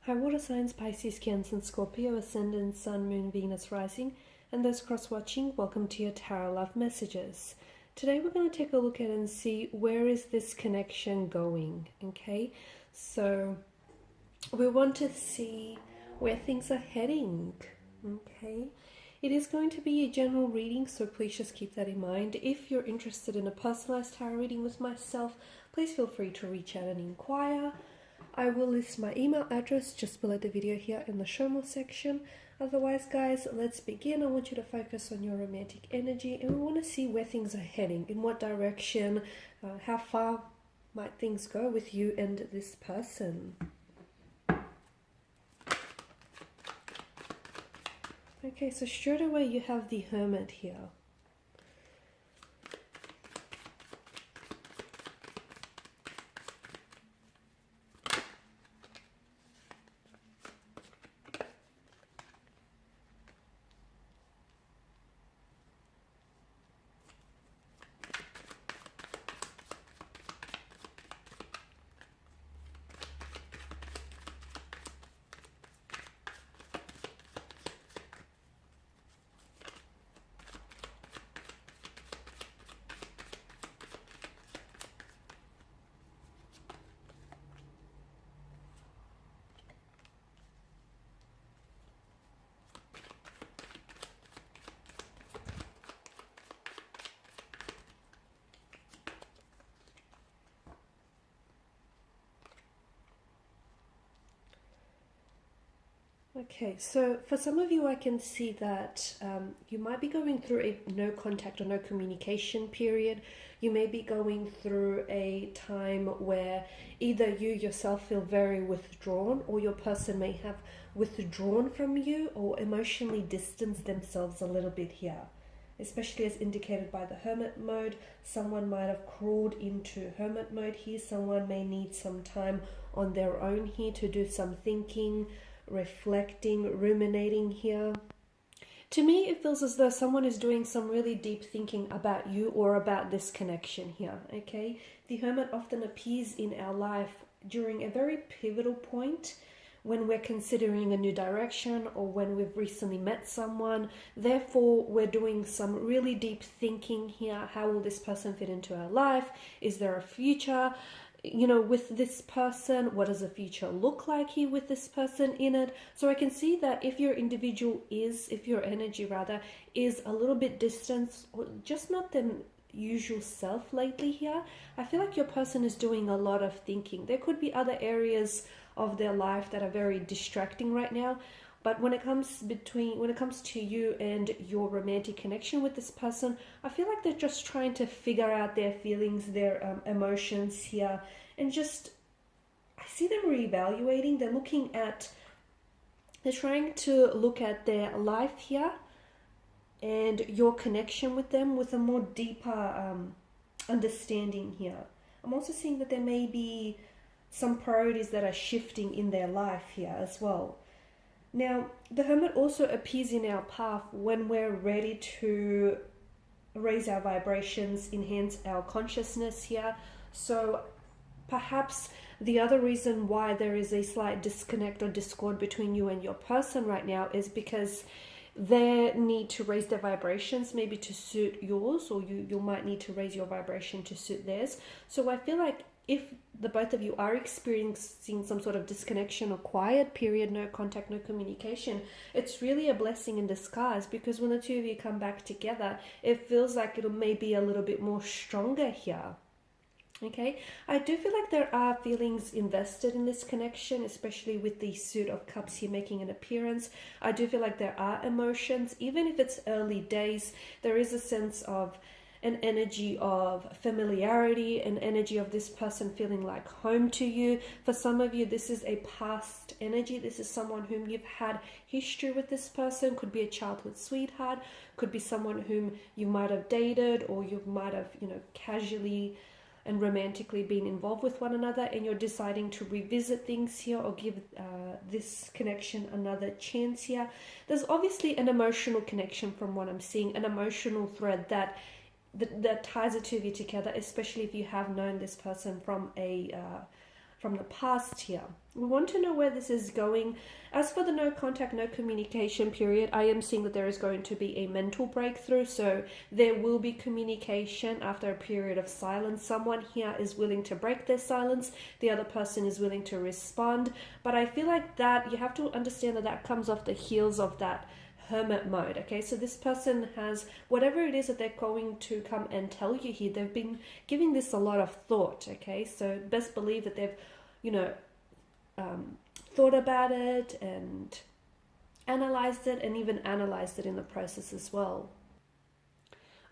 Hi, water signs, Pisces, Cancer, and Scorpio, Ascendant, Sun, Moon, Venus, Rising, and those cross-watching, welcome to your Tarot Love Messages. Today we're going to take a look at and see where is this connection going, okay? So we want to see where things are heading, okay? It is going to be a general reading, so please just keep that in mind. If you're interested in a personalized tarot reading with myself, please feel free to reach out and inquire. I will list my email address just below the video here in the show more section. Otherwise, guys, let's begin. I want you to focus on your romantic energy, and we want to see where things are heading, in what direction, how far might things go with you and this person. Okay, so straight away you have the Hermit here. Okay, so for some of you, I can see that you might be going through a no contact or no communication period. You may be going through a time where either you yourself feel very withdrawn, or your person may have withdrawn from you or emotionally distanced themselves a little bit here. Especially as indicated by the Hermit mode, someone might have crawled into Hermit mode here. Someone may need some time on their own here to do some thinking, reflecting, ruminating here. To me, it feels as though someone is doing some really deep thinking about you or about this connection here, okay? The Hermit often appears in our life during a very pivotal point when we're considering a new direction or when we've recently met someone. Therefore, we're doing some really deep thinking here. How will this person fit into our life? Is there a future, with this person? What does the future look like here with this person in it? So I can see that if your energy is a little bit distant or just not the usual self lately here, I feel like your person is doing a lot of thinking. There could be other areas of their life that are very distracting right now. But when it comes to you and your romantic connection with this person, I feel like they're just trying to figure out their feelings, their emotions here, and just, I see them reevaluating. They're trying to look at their life here and your connection with them with a more deeper understanding here. I'm also seeing that there may be some priorities that are shifting in their life here as well. Now, the Hermit also appears in our path when we're ready to raise our vibrations, enhance our consciousness here. So perhaps the other reason why there is a slight disconnect or discord between you and your person right now is because they need to raise their vibrations maybe to suit yours, or you might need to raise your vibration to suit theirs. So I feel like if the both of you are experiencing some sort of disconnection or quiet period, no contact, no communication, it's really a blessing in disguise, because when the two of you come back together, it feels like it'll maybe a little bit more stronger here. Okay, I do feel like there are feelings invested in this connection, especially with the Suit of Cups here making an appearance. I do feel like there are emotions, even if it's early days. There is a sense of an energy of familiarity, an energy of this person feeling like home to you. For some of you, this is a past energy. This is someone whom you've had history with. This person could be a childhood sweetheart, could be someone whom you might have dated, or you might have, casually and romantically been involved with one another, and you're deciding to revisit things here or give this connection another chance here. There's obviously an emotional connection from what I'm seeing, an emotional thread that ties the two of you together, especially if you have known this person from a from the past here. We want to know where this is going. As for the no contact, no communication period, I am seeing that there is going to be a mental breakthrough. So there will be communication after a period of silence. Someone here is willing to break their silence. The other person is willing to respond. But I feel like that you have to understand that that comes off the heels of that hermit mode. Okay, so this person has whatever it is that they're going to come and tell you here, they've been giving this a lot of thought. Okay, so best believe that they've, you know, thought about it and analyzed it, and even analyzed it in the process as well.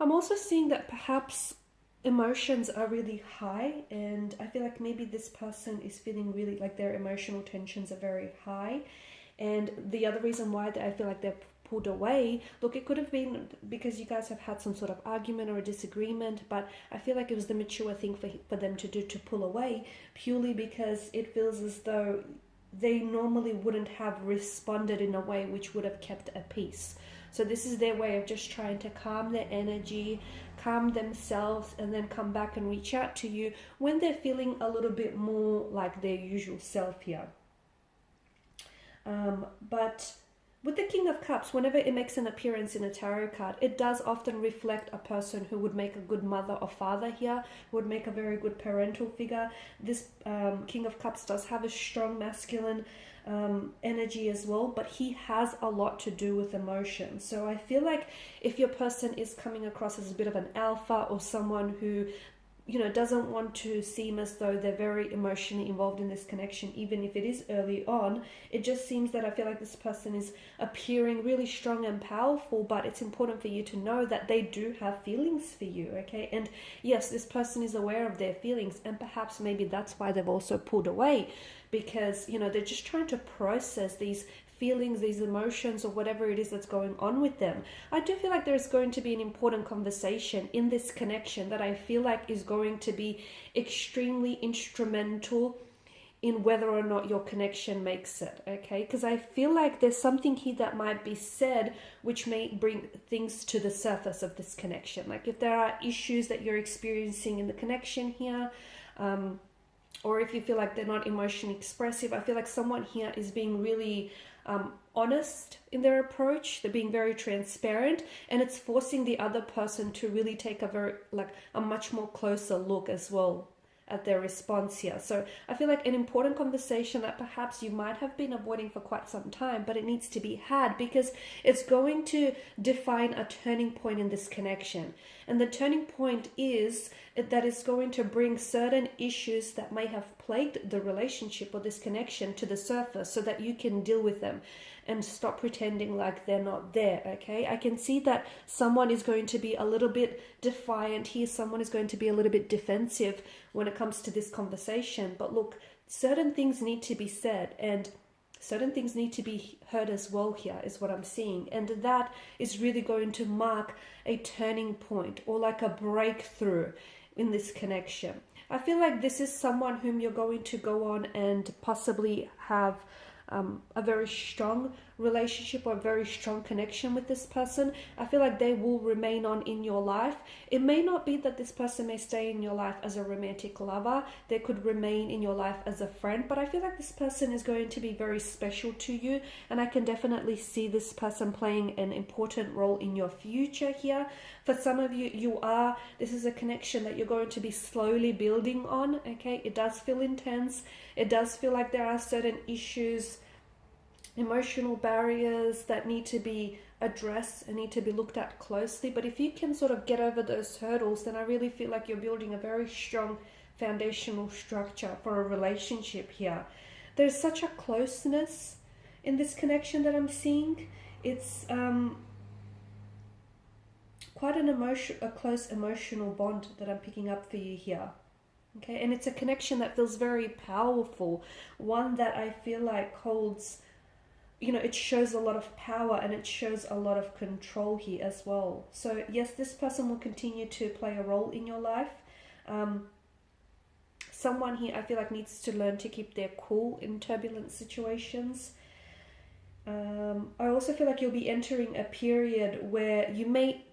I'm also seeing that perhaps emotions are really high, and I feel like maybe this person is feeling really like their emotional tensions are very high. And the other reason why I feel like they're pulled away, look, it could have been because you guys have had some sort of argument or a disagreement, but I feel like it was the mature thing for them to do, to pull away, purely because it feels as though they normally wouldn't have responded in a way which would have kept a peace. So this is their way of just trying to calm their energy, calm themselves, and then come back and reach out to you when they're feeling a little bit more like their usual self here. But with the King of Cups, whenever it makes an appearance in a tarot card, it does often reflect a person who would make a good mother or father here, who would make a very good parental figure. This King of Cups does have a strong masculine energy as well, but he has a lot to do with emotion. So I feel like if your person is coming across as a bit of an alpha, or someone who, you know, doesn't want to seem as though they're very emotionally involved in this connection, even if it is early on, it just seems that I feel like this person is appearing really strong and powerful, but it's important for you to know that they do have feelings for you, okay? And yes, this person is aware of their feelings, and perhaps maybe that's why they've also pulled away, because, you know, they're just trying to process these feelings, these emotions, or whatever it is that's going on with them. I do feel like there's going to be an important conversation in this connection that I feel like is going to be extremely instrumental in whether or not your connection makes it, okay? Because I feel like there's something here that might be said which may bring things to the surface of this connection. Like if there are issues that you're experiencing in the connection here, or if you feel like they're not emotionally expressive, I feel like someone here is being really honest in their approach. They're being very transparent, and it's forcing the other person to really take a much more closer look as well at their response here. So I feel like an important conversation that perhaps you might have been avoiding for quite some time, but it needs to be had, because it's going to define a turning point in this connection. And the turning point is that it's going to bring certain issues that may have plagued the relationship or this connection to the surface, so that you can deal with them and stop pretending like they're not there, okay? I can see that someone is going to be a little bit defiant here. Someone is going to be a little bit defensive when it comes to this conversation. But look, certain things need to be said, and certain things need to be heard as well here, is what I'm seeing. And that is really going to mark a turning point, or like a breakthrough in this connection. I feel like this is someone whom you're going to go on and possibly have a very strong relationship or a very strong connection with this person. I feel like they will remain on in your life. It may not be that this person may stay in your life as a romantic lover. They could remain in your life as a friend, but I feel like this person is going to be very special to you, and I can definitely see this person playing an important role in your future here. For some of you, this is a connection that you're going to be slowly building on, okay? It does feel intense. It does feel like there are certain issues, emotional barriers that need to be addressed and need to be looked at closely. But if you can sort of get over those hurdles, then I really feel like you're building a very strong foundational structure for a relationship here. There's such a closeness in this connection that I'm seeing. It's quite a close emotional bond that I'm picking up for you here. Okay, and it's a connection that feels very powerful, one that I feel like holds, you know, it shows a lot of power and it shows a lot of control here as well. So yes, this person will continue to play a role in your life. Someone here I feel like needs to learn to keep their cool in turbulent situations. I also feel like you'll be entering a period where you may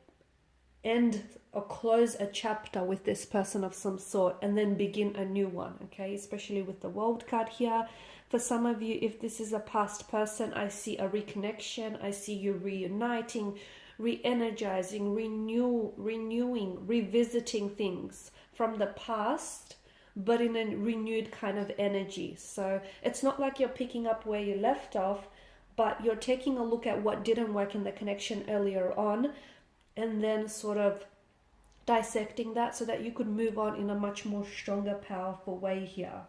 end or close a chapter with this person of some sort and then begin a new one, okay? Especially with the World card here. For some of you, if this is a past person, I see a reconnection. I see you reuniting, re-energizing, renewing, revisiting things from the past, but in a renewed kind of energy. So it's not like you're picking up where you left off, but you're taking a look at what didn't work in the connection earlier on, and then sort of dissecting that so that you could move on in a much more stronger, powerful way here.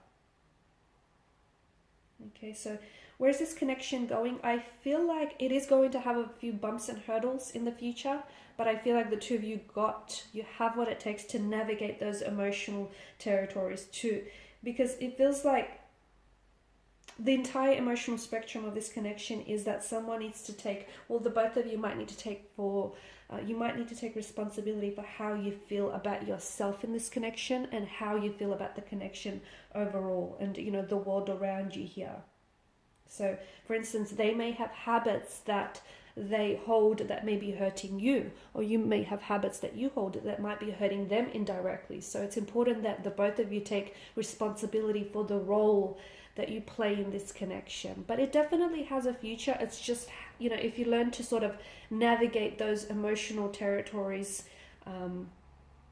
Okay, so where's this connection going? I feel like it is going to have a few bumps and hurdles in the future, but I feel like the two of you have what it takes to navigate those emotional territories too, because it feels like the entire emotional spectrum of this connection is that someone needs to take, well, the both of you might need to take responsibility for how you feel about yourself in this connection and how you feel about the connection overall and, you know, the world around you here. So, for instance, they may have habits that they hold that may be hurting you, or you may have habits that you hold that might be hurting them indirectly. So it's important that the both of you take responsibility for the role that you play in this connection. But it definitely has a future. It's just, you know, if you learn to sort of navigate those emotional territories,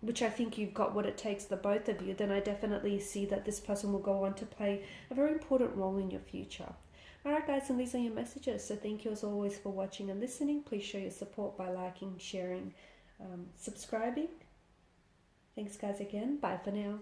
which I think you've got what it takes, the both of you, then I definitely see that this person will go on to play a very important role in your future. Alright guys, and these are your messages. So thank you as always for watching and listening. Please show your support by liking, sharing, subscribing. Thanks guys again. Bye for now.